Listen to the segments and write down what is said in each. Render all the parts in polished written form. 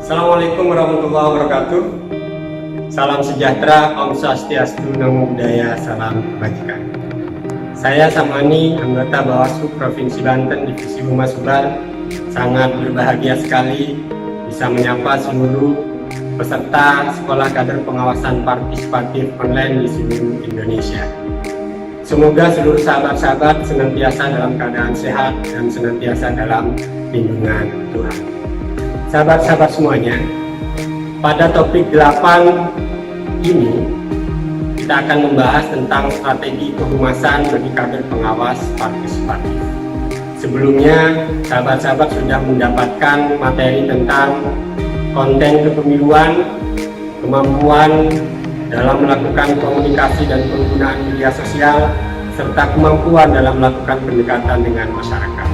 Assalamualaikum warahmatullahi wabarakatuh. Salam sejahtera, Om Swastiastu, Namo Buddhaya, salam kebajikan. Saya Samani, anggota Bawaslu Provinsi Banten Divisi Humas Sumbar, sangat berbahagia sekali bisa menyapa seluruh peserta Sekolah Kader Pengawasan Partisipatif Online di seluruh Indonesia. Semoga seluruh sahabat-sahabat senantiasa dalam keadaan sehat dan senantiasa dalam lindungan Tuhan. Sahabat-sahabat semuanya, pada topik 8 ini kita akan membahas tentang strategi kehumasan bagi kader pengawas partisipatif. Sebelumnya, sahabat-sahabat sudah mendapatkan materi tentang konten kepemiluan, kemampuan dalam melakukan komunikasi dan penggunaan media sosial, serta kemampuan dalam melakukan pendekatan dengan masyarakat.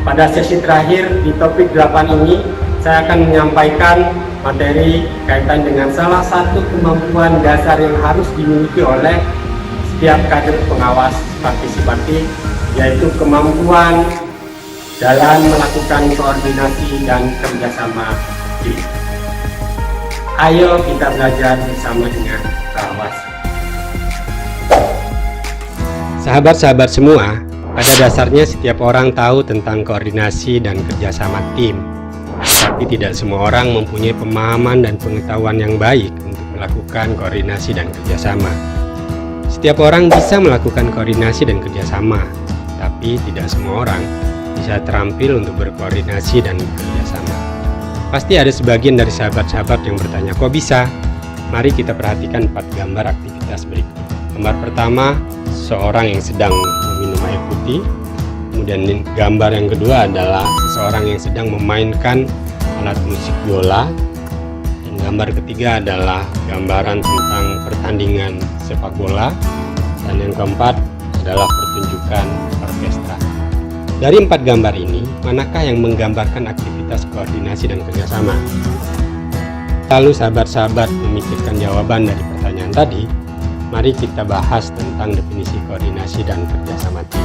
Pada sesi terakhir di topik 8 ini, saya akan menyampaikan materi kaitan dengan salah satu kemampuan dasar yang harus dimiliki oleh setiap kader pengawas partisipatif, yaitu kemampuan dalam melakukan koordinasi dan kerjasama tim. Ayo kita belajar bersama dengan pengawas. Sahabat-sahabat semua, pada dasarnya setiap orang tahu tentang koordinasi dan kerjasama tim. Tapi tidak semua orang mempunyai pemahaman dan pengetahuan yang baik untuk melakukan koordinasi dan kerjasama. Setiap orang bisa melakukan koordinasi dan kerjasama, tapi tidak semua orang bisa terampil untuk berkoordinasi dan kerjasama. Pasti ada sebagian dari sahabat-sahabat yang bertanya, kok bisa? Mari kita perhatikan 4 gambar aktivitas berikut. Gambar pertama, seorang yang sedang meminum air putih. Kemudian gambar yang kedua adalah seseorang yang sedang memainkan alat musik biola. Dan gambar ketiga adalah gambaran tentang pertandingan sepak bola. Dan yang keempat adalah pertunjukan orkestra. Dari 4 gambar ini, manakah yang menggambarkan aktivitas koordinasi dan kerjasama? Lalu sahabat-sahabat memikirkan jawaban dari pertanyaan tadi, mari kita bahas tentang definisi koordinasi dan kerjasama tim.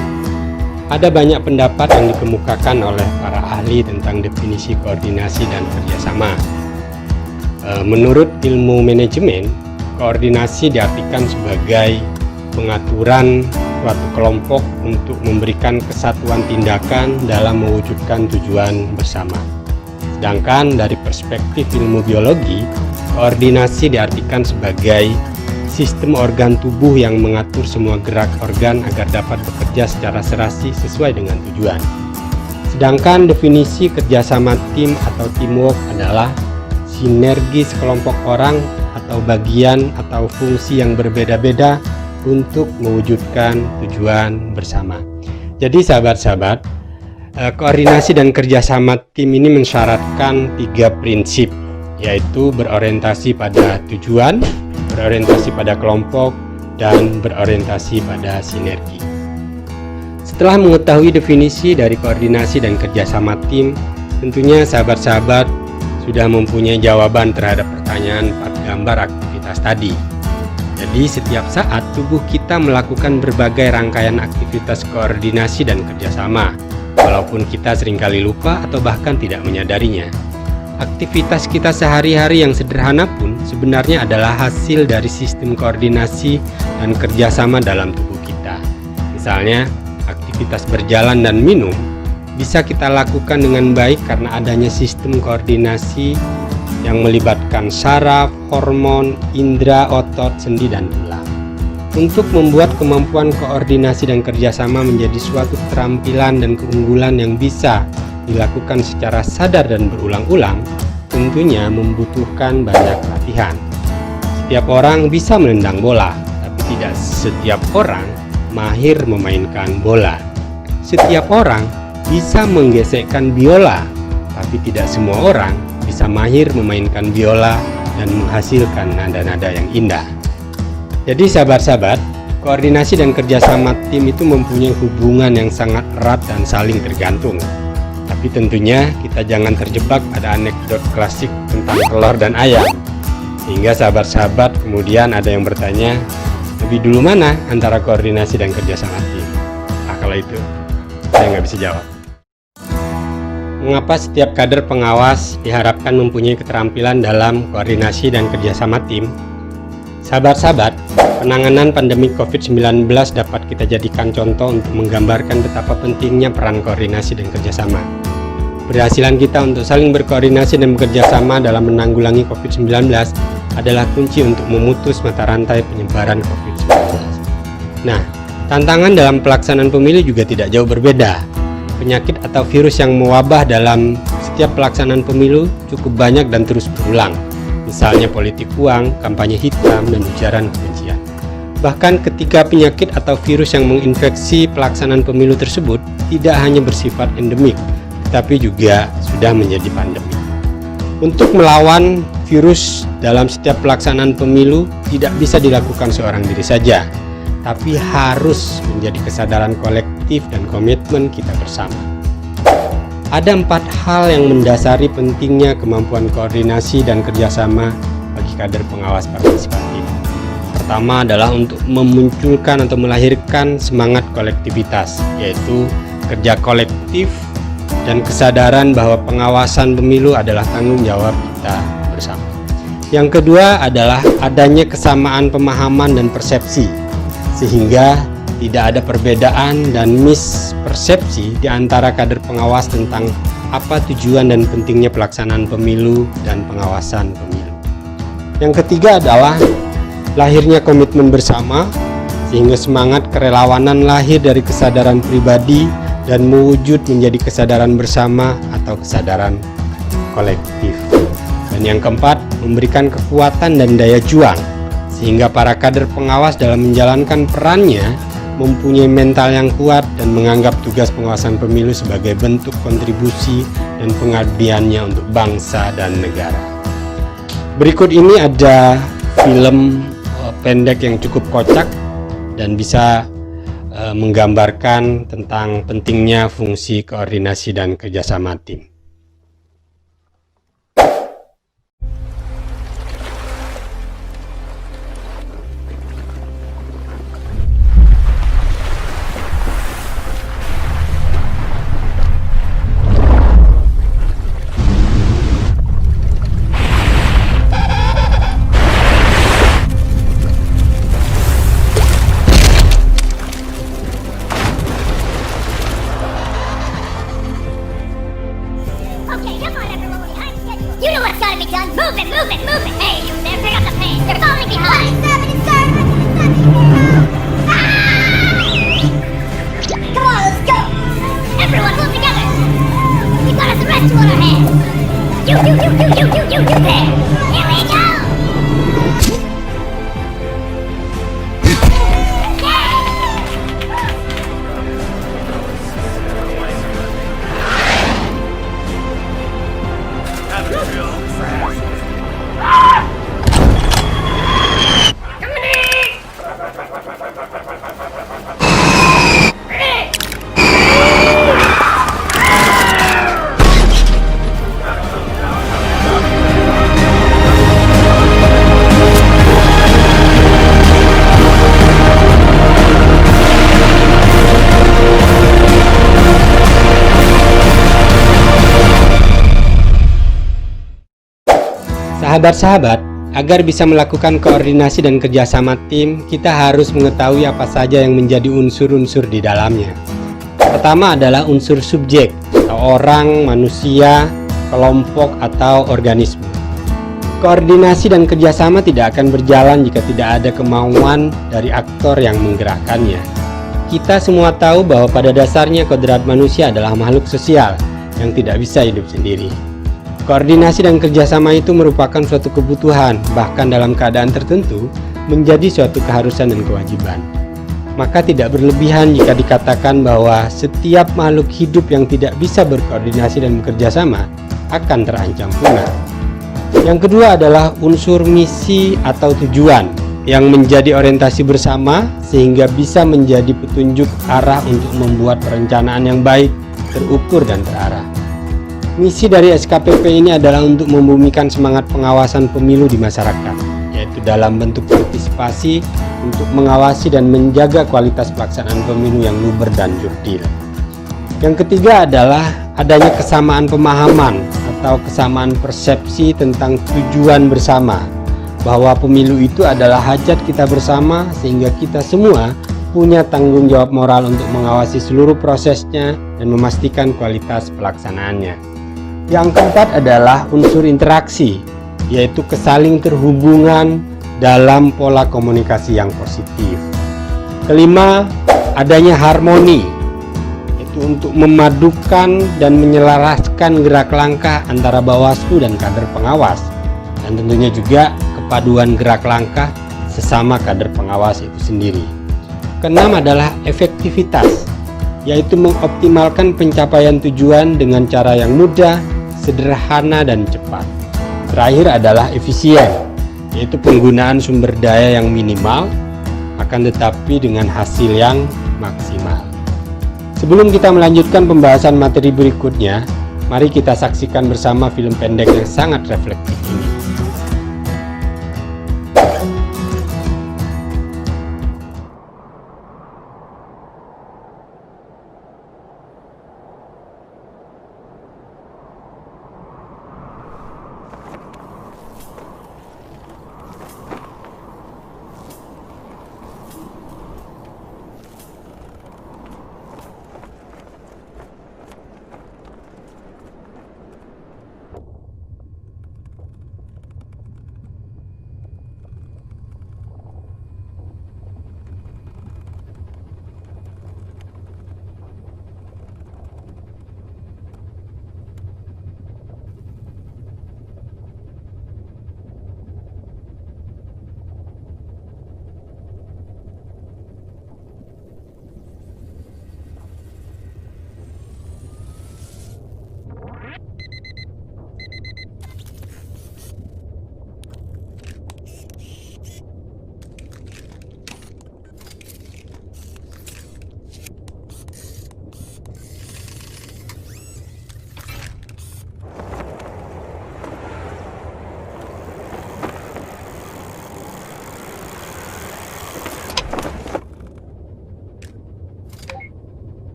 Ada banyak pendapat yang dikemukakan oleh para ahli tentang definisi koordinasi dan kerjasama. Menurut ilmu manajemen, koordinasi diartikan sebagai pengaturan suatu kelompok untuk memberikan kesatuan tindakan dalam mewujudkan tujuan bersama. Sedangkan dari perspektif ilmu biologi, koordinasi diartikan sebagai sistem organ tubuh yang mengatur semua gerak organ agar dapat bekerja secara serasi sesuai dengan tujuan. Sedangkan definisi kerjasama tim atau teamwork adalah sinergi sekelompok orang atau bagian atau fungsi yang berbeda-beda untuk mewujudkan tujuan bersama. Jadi sahabat-sahabat, koordinasi dan kerjasama tim ini mensyaratkan 3 prinsip, yaitu berorientasi pada tujuan, berorientasi pada kelompok, dan berorientasi pada sinergi. Setelah mengetahui definisi dari koordinasi dan kerjasama tim, tentunya sahabat-sahabat sudah mempunyai jawaban terhadap pertanyaan 4 gambar aktivitas tadi. Jadi setiap saat tubuh kita melakukan berbagai rangkaian aktivitas koordinasi dan kerjasama, walaupun kita seringkali lupa atau bahkan tidak menyadarinya. Aktivitas kita sehari-hari yang sederhana pun sebenarnya adalah hasil dari sistem koordinasi dan kerjasama dalam tubuh kita. Misalnya, aktivitas berjalan dan minum bisa kita lakukan dengan baik karena adanya sistem koordinasi yang melibatkan saraf, hormon, indera, otot, sendi, dan tulang. Untuk membuat kemampuan koordinasi dan kerjasama menjadi suatu keterampilan dan keunggulan yang bisa dilakukan secara sadar dan berulang-ulang, tentunya membutuhkan banyak latihan. Setiap orang bisa menendang bola, tapi tidak setiap orang mahir memainkan bola. Setiap orang bisa menggesekkan biola, tapi tidak semua orang bisa mahir memainkan biola dan menghasilkan nada-nada yang indah. Jadi sahabat-sahabat, koordinasi dan kerjasama tim itu mempunyai hubungan yang sangat erat dan saling tergantung. Tapi tentunya kita jangan terjebak pada anekdot klasik tentang telur dan ayam, sehingga sahabat-sahabat kemudian ada yang bertanya, lebih dulu mana antara koordinasi dan kerjasama tim? Kalau itu saya nggak bisa jawab. Mengapa setiap kader pengawas diharapkan mempunyai keterampilan dalam koordinasi dan kerjasama tim? Sahabat-sahabat, penanganan pandemi COVID-19 dapat kita jadikan contoh untuk menggambarkan betapa pentingnya peran koordinasi dan kerjasama. Keberhasilan kita untuk saling berkoordinasi dan bekerjasama dalam menanggulangi COVID-19 adalah kunci untuk memutus mata rantai penyebaran COVID-19. Nah, tantangan dalam pelaksanaan pemilu juga tidak jauh berbeda. Penyakit atau virus yang mewabah dalam setiap pelaksanaan pemilu cukup banyak dan terus berulang. Misalnya politik uang, kampanye hitam, dan ujaran kebencian. Bahkan ketika penyakit atau virus yang menginfeksi pelaksanaan pemilu tersebut tidak hanya bersifat endemik, tetapi juga sudah menjadi pandemi. Untuk melawan virus dalam setiap pelaksanaan pemilu tidak bisa dilakukan seorang diri saja, tapi harus menjadi kesadaran kolektif dan komitmen kita bersama. Ada 4 hal yang mendasari pentingnya kemampuan koordinasi dan kerjasama bagi kader pengawas partisipatif. Pertama adalah untuk memunculkan atau melahirkan semangat kolektivitas, yaitu kerja kolektif dan kesadaran bahwa pengawasan pemilu adalah tanggung jawab kita bersama. Yang kedua adalah adanya kesamaan pemahaman dan persepsi, sehingga tidak ada perbedaan dan mispersepsi di antara kader pengawas tentang apa tujuan dan pentingnya pelaksanaan pemilu dan pengawasan pemilu. Yang ketiga adalah lahirnya komitmen bersama, sehingga semangat kerelawanan lahir dari kesadaran pribadi dan mewujud menjadi kesadaran bersama atau kesadaran kolektif. Dan yang keempat, memberikan kekuatan dan daya juang, sehingga para kader pengawas dalam menjalankan perannya mempunyai mental yang kuat dan menganggap tugas pengawasan pemilu sebagai bentuk kontribusi dan pengabdiannya untuk bangsa dan negara. Berikut ini ada film pendek yang cukup kocak dan bisa menggambarkan tentang pentingnya fungsi koordinasi dan kerjasama tim. Okay, come on, everyone, we're behind schedule. You know what's gotta be done. Move it, move it, move it. Hey, you there, pick up the pace. You're falling behind. Stop it, stop it, Come on, let's go. Everyone, move together. We've got a threat on our hands. You there. Here we go. Sahabat-sahabat, agar bisa melakukan koordinasi dan kerjasama tim, kita harus mengetahui apa saja yang menjadi unsur-unsur di dalamnya. Pertama adalah unsur subjek, atau orang, manusia, kelompok, atau organisme. Koordinasi dan kerjasama tidak akan berjalan jika tidak ada kemauan dari aktor yang menggerakkannya. Kita semua tahu bahwa pada dasarnya kodrat manusia adalah makhluk sosial yang tidak bisa hidup sendiri. Koordinasi dan kerjasama itu merupakan suatu kebutuhan, bahkan dalam keadaan tertentu menjadi suatu keharusan dan kewajiban. Maka tidak berlebihan jika dikatakan bahwa setiap makhluk hidup yang tidak bisa berkoordinasi dan bekerjasama akan terancam punah. Yang kedua adalah unsur misi atau tujuan yang menjadi orientasi bersama sehingga bisa menjadi petunjuk arah untuk membuat perencanaan yang baik, terukur dan terarah. Misi dari SKPP ini adalah untuk membumikan semangat pengawasan pemilu di masyarakat, yaitu dalam bentuk partisipasi untuk mengawasi dan menjaga kualitas pelaksanaan pemilu yang luber dan jurdil. Yang ketiga adalah adanya kesamaan pemahaman atau kesamaan persepsi tentang tujuan bersama, bahwa pemilu itu adalah hajat kita bersama sehingga kita semua punya tanggung jawab moral untuk mengawasi seluruh prosesnya dan memastikan kualitas pelaksanaannya. Yang keempat adalah unsur interaksi, yaitu kesaling terhubungan dalam pola komunikasi yang positif. Kelima, adanya harmoni, yaitu untuk memadukan dan menyelaraskan gerak langkah antara Bawaslu dan kader pengawas, dan tentunya juga kepaduan gerak langkah sesama kader pengawas itu sendiri. Keenam adalah efektivitas, yaitu mengoptimalkan pencapaian tujuan dengan cara yang mudah, sederhana, dan cepat. Terakhir adalah efisien, yaitu penggunaan sumber daya yang minimal akan tetapi dengan hasil yang maksimal. Sebelum kita melanjutkan pembahasan materi berikutnya, mari kita saksikan bersama film pendek yang sangat reflektif ini.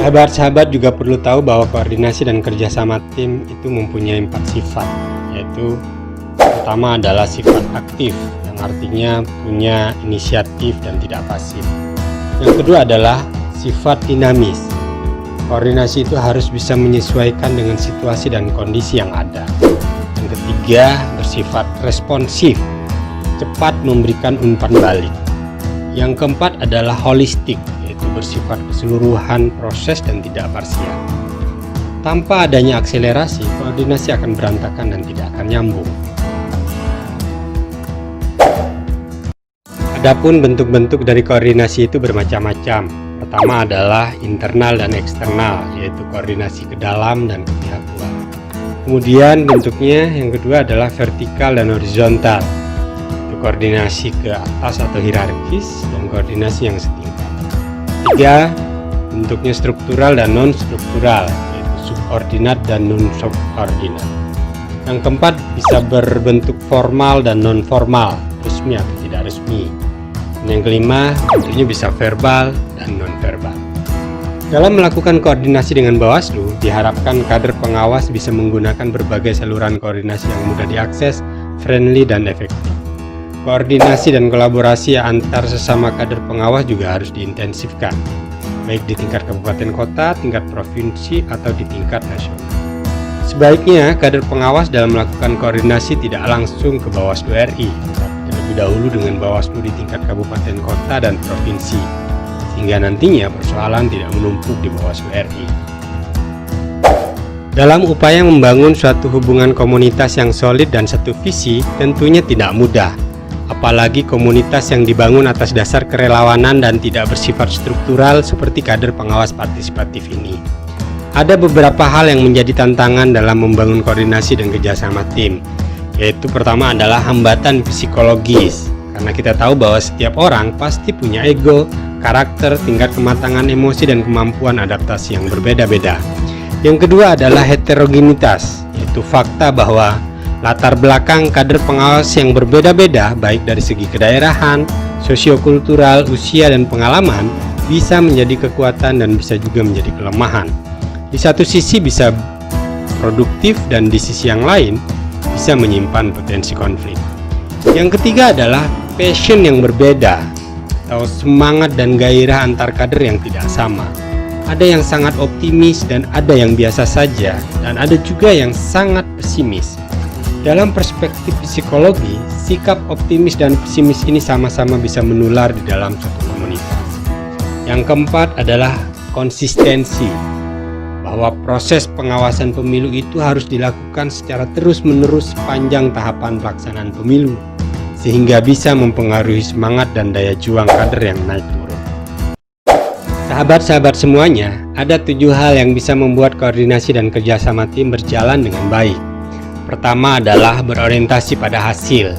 Sahabat-sahabat juga perlu tahu bahwa koordinasi dan kerjasama tim itu mempunyai 4 sifat, yaitu pertama adalah sifat aktif, yang artinya punya inisiatif dan tidak pasif. Yang kedua adalah sifat dinamis. Koordinasi itu harus bisa menyesuaikan dengan situasi dan kondisi yang ada. Yang ketiga bersifat responsif, cepat memberikan umpan balik. Yang keempat adalah holistik, yaitu bersifat keseluruhan proses dan tidak parsial. Tanpa adanya akselerasi, koordinasi akan berantakan dan tidak akan nyambung. Adapun bentuk-bentuk dari koordinasi itu bermacam-macam. Pertama adalah internal dan eksternal, yaitu koordinasi ke dalam dan ke pihak luar. Kemudian bentuknya yang kedua adalah vertikal dan horizontal, yaitu koordinasi ke atas atau hierarkis dan koordinasi yang setingkat. Tiga, bentuknya struktural dan non-struktural, yaitu subordinat dan non-subordinat. Yang keempat bisa berbentuk formal dan non-formal, resmi atau tidak resmi. Dan yang kelima, bentuknya bisa verbal dan non-verbal. Dalam melakukan koordinasi dengan Bawaslu, diharapkan kader pengawas bisa menggunakan berbagai saluran koordinasi yang mudah diakses, friendly, dan efektif. Koordinasi dan kolaborasi antar sesama kader pengawas juga harus diintensifkan, baik di tingkat kabupaten kota, tingkat provinsi, atau di tingkat nasional. Sebaiknya kader pengawas dalam melakukan koordinasi tidak langsung ke Bawaslu RI, tapi terlebih dahulu dengan Bawaslu di tingkat kabupaten kota dan provinsi, sehingga nantinya persoalan tidak menumpuk di Bawaslu RI. Dalam upaya membangun suatu hubungan komunitas yang solid dan satu visi, tentunya tidak mudah. Apalagi komunitas yang dibangun atas dasar kerelawanan dan tidak bersifat struktural seperti kader pengawas partisipatif ini. Ada beberapa hal yang menjadi tantangan dalam membangun koordinasi dan kerjasama tim, yaitu pertama adalah hambatan psikologis, karena kita tahu bahwa setiap orang pasti punya ego, karakter, tingkat kematangan emosi, dan kemampuan adaptasi yang berbeda-beda. Yang kedua adalah heterogenitas, yaitu fakta bahwa latar belakang kader pengawas yang berbeda-beda, baik dari segi kedaerahan, sosiokultural, usia, dan pengalaman, bisa menjadi kekuatan dan bisa juga menjadi kelemahan. Di satu sisi bisa produktif dan di sisi yang lain bisa menyimpan potensi konflik. Yang ketiga adalah passion yang berbeda, atau semangat dan gairah antar kader yang tidak sama. Ada yang sangat optimis dan ada yang biasa saja, dan ada juga yang sangat pesimis. Dalam perspektif psikologi, sikap optimis dan pesimis ini sama-sama bisa menular di dalam suatu komunitas. Yang keempat adalah konsistensi, bahwa proses pengawasan pemilu itu harus dilakukan secara terus-menerus sepanjang tahapan pelaksanaan pemilu, sehingga bisa mempengaruhi semangat dan daya juang kader yang naik turun. Sahabat-sahabat semuanya, ada 7 hal yang bisa membuat koordinasi dan kerjasama tim berjalan dengan baik. Pertama adalah berorientasi pada hasil,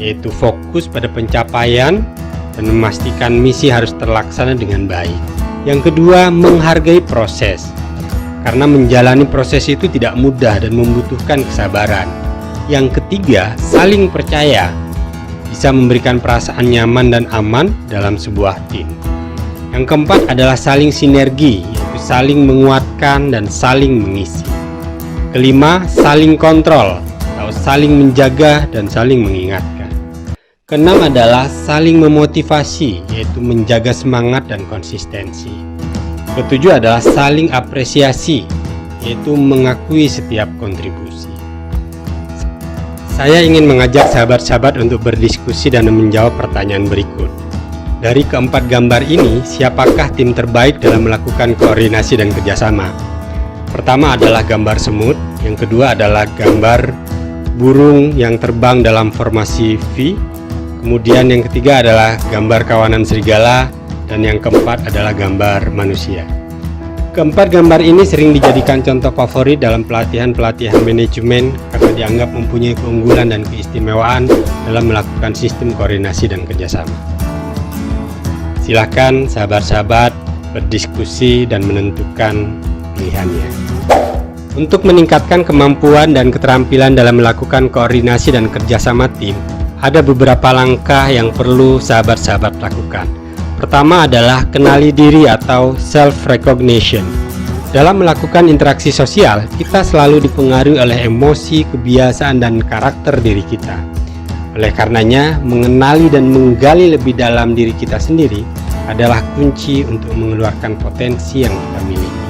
yaitu fokus pada pencapaian dan memastikan misi harus terlaksana dengan baik. Yang kedua, menghargai proses, karena menjalani proses itu tidak mudah dan membutuhkan kesabaran. Yang ketiga, saling percaya, bisa memberikan perasaan nyaman dan aman dalam sebuah tim. Yang keempat adalah saling sinergi, yaitu saling menguatkan dan saling mengisi. Kelima, saling kontrol atau saling menjaga dan saling mengingatkan. Keenam adalah saling memotivasi, yaitu menjaga semangat dan konsistensi. Ketujuh adalah saling apresiasi, yaitu mengakui setiap kontribusi. Saya ingin mengajak sahabat-sahabat untuk berdiskusi dan menjawab pertanyaan berikut. Dari keempat gambar ini, siapakah tim terbaik dalam melakukan koordinasi dan kerjasama? Pertama adalah gambar semut, yang kedua adalah gambar burung yang terbang dalam formasi V, kemudian yang ketiga adalah gambar kawanan serigala, dan yang keempat adalah gambar manusia. Keempat gambar ini sering dijadikan contoh favorit dalam pelatihan-pelatihan manajemen karena dianggap mempunyai keunggulan dan keistimewaan dalam melakukan sistem koordinasi dan kerjasama. Silakan sahabat-sahabat berdiskusi dan menentukan pilihannya. Untuk meningkatkan kemampuan dan keterampilan dalam melakukan koordinasi dan kerjasama tim, ada beberapa langkah yang perlu sahabat-sahabat lakukan. Pertama adalah kenali diri atau self-recognition. Dalam melakukan interaksi sosial, kita selalu dipengaruhi oleh emosi, kebiasaan, dan karakter diri kita. Oleh karenanya, mengenali dan menggali lebih dalam diri kita sendiri adalah kunci untuk mengeluarkan potensi yang kita miliki.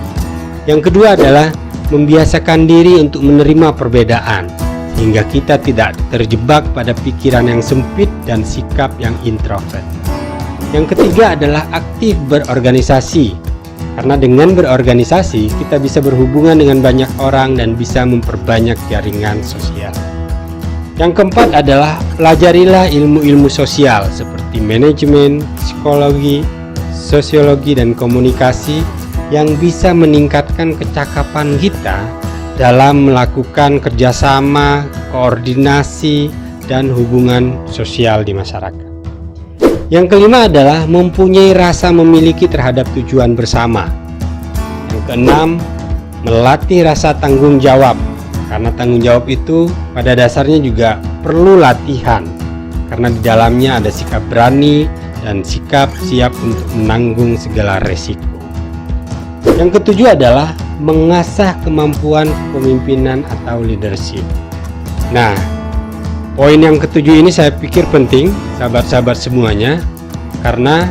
Yang kedua adalah membiasakan diri untuk menerima perbedaan, sehingga kita tidak terjebak pada pikiran yang sempit dan sikap yang introvert. Yang ketiga adalah aktif berorganisasi, karena dengan berorganisasi kita bisa berhubungan dengan banyak orang dan bisa memperbanyak jaringan sosial. Yang keempat adalah pelajarilah ilmu-ilmu sosial seperti manajemen, psikologi, sosiologi, dan komunikasi yang bisa meningkatkan kecakapan kita dalam melakukan kerjasama, koordinasi, dan hubungan sosial di masyarakat. Yang kelima adalah mempunyai rasa memiliki terhadap tujuan bersama. Yang keenam, melatih rasa tanggung jawab, karena tanggung jawab itu pada dasarnya juga perlu latihan, karena di dalamnya ada sikap berani dan sikap siap untuk menanggung segala resiko. Yang ketujuh adalah mengasah kemampuan kepemimpinan atau leadership. Nah, poin yang ketujuh ini saya pikir penting, sahabat-sahabat semuanya, karena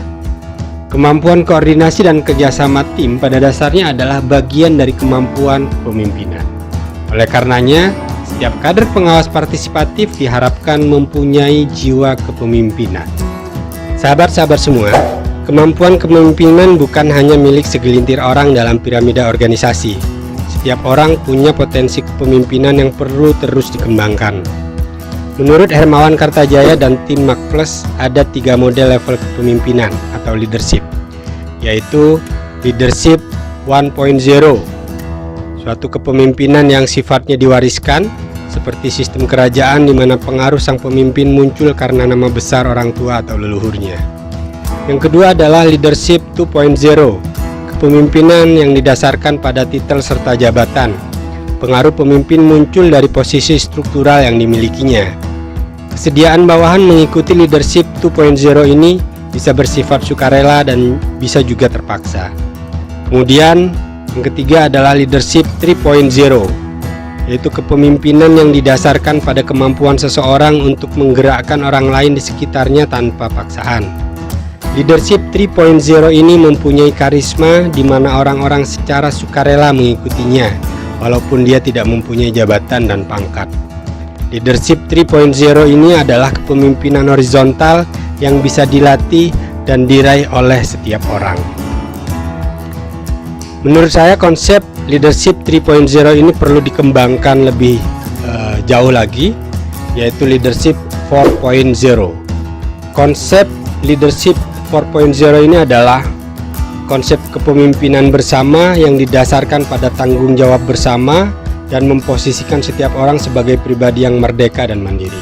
kemampuan koordinasi dan kerjasama tim pada dasarnya adalah bagian dari kemampuan kepemimpinan. Oleh karenanya, setiap kader pengawas partisipatif diharapkan mempunyai jiwa kepemimpinan. Sahabat-sahabat semua, kemampuan kepemimpinan bukan hanya milik segelintir orang dalam piramida organisasi. Setiap orang punya potensi kepemimpinan yang perlu terus dikembangkan. Menurut Hermawan Kartajaya dan tim MAK+, ada 3 model level kepemimpinan atau leadership, yaitu leadership 1.0, suatu kepemimpinan yang sifatnya diwariskan, seperti sistem kerajaan di mana pengaruh sang pemimpin muncul karena nama besar orang tua atau leluhurnya. Yang kedua adalah leadership 2.0, kepemimpinan yang didasarkan pada titel serta jabatan. Pengaruh pemimpin muncul dari posisi struktural yang dimilikinya. Kesediaan bawahan mengikuti leadership 2.0 ini bisa bersifat sukarela dan bisa juga terpaksa. Kemudian yang ketiga adalah leadership 3.0, yaitu kepemimpinan yang didasarkan pada kemampuan seseorang untuk menggerakkan orang lain di sekitarnya tanpa paksaan. Leadership 3.0 ini mempunyai karisma di mana orang-orang secara sukarela mengikutinya, walaupun dia tidak mempunyai jabatan dan pangkat. Leadership 3.0 ini adalah kepemimpinan horizontal yang bisa dilatih dan diraih oleh setiap orang. Menurut saya konsep leadership 3.0 ini perlu dikembangkan lebih jauh lagi, yaitu leadership 4.0. Konsep leadership 4.0 ini adalah konsep kepemimpinan bersama yang didasarkan pada tanggung jawab bersama dan memposisikan setiap orang sebagai pribadi yang merdeka dan mandiri.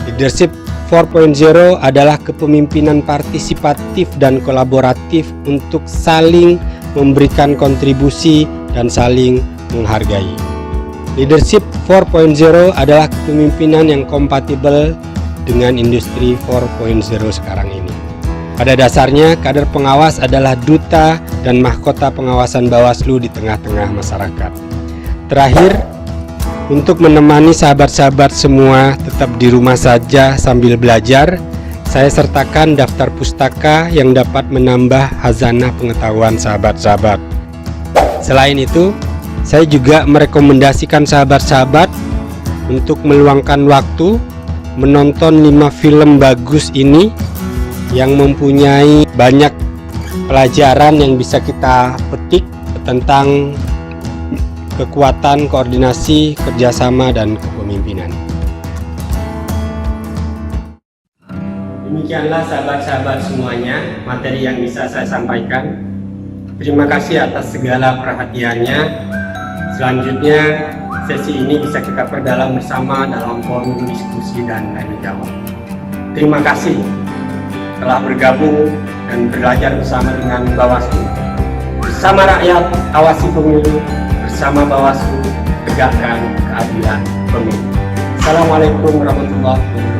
Leadership 4.0 adalah kepemimpinan partisipatif dan kolaboratif untuk saling memberikan kontribusi dan saling menghargai. Leadership 4.0 adalah kepemimpinan yang kompatibel dengan industri 4.0 sekarang ini. Pada dasarnya, kader pengawas adalah duta dan mahkota pengawasan Bawaslu di tengah-tengah masyarakat. Terakhir, untuk menemani sahabat-sahabat semua tetap di rumah saja sambil belajar, saya sertakan daftar pustaka yang dapat menambah khazanah pengetahuan sahabat-sahabat. Selain itu, saya juga merekomendasikan sahabat-sahabat untuk meluangkan waktu menonton 5 film bagus ini yang mempunyai banyak pelajaran yang bisa kita petik tentang kekuatan, koordinasi, kerjasama, dan kepemimpinan. Demikianlah sahabat-sahabat semuanya materi yang bisa saya sampaikan. Terima kasih atas segala perhatiannya. Selanjutnya sesi ini bisa kita perdalam bersama dalam forum diskusi dan tanya jawab. Terima kasih telah bergabung dan belajar bersama dengan Bawaslu. Bersama rakyat, awasi pemilu. Bersama Bawaslu, tegakkan keadilan pemilu. Assalamualaikum warahmatullahi wabarakatuh.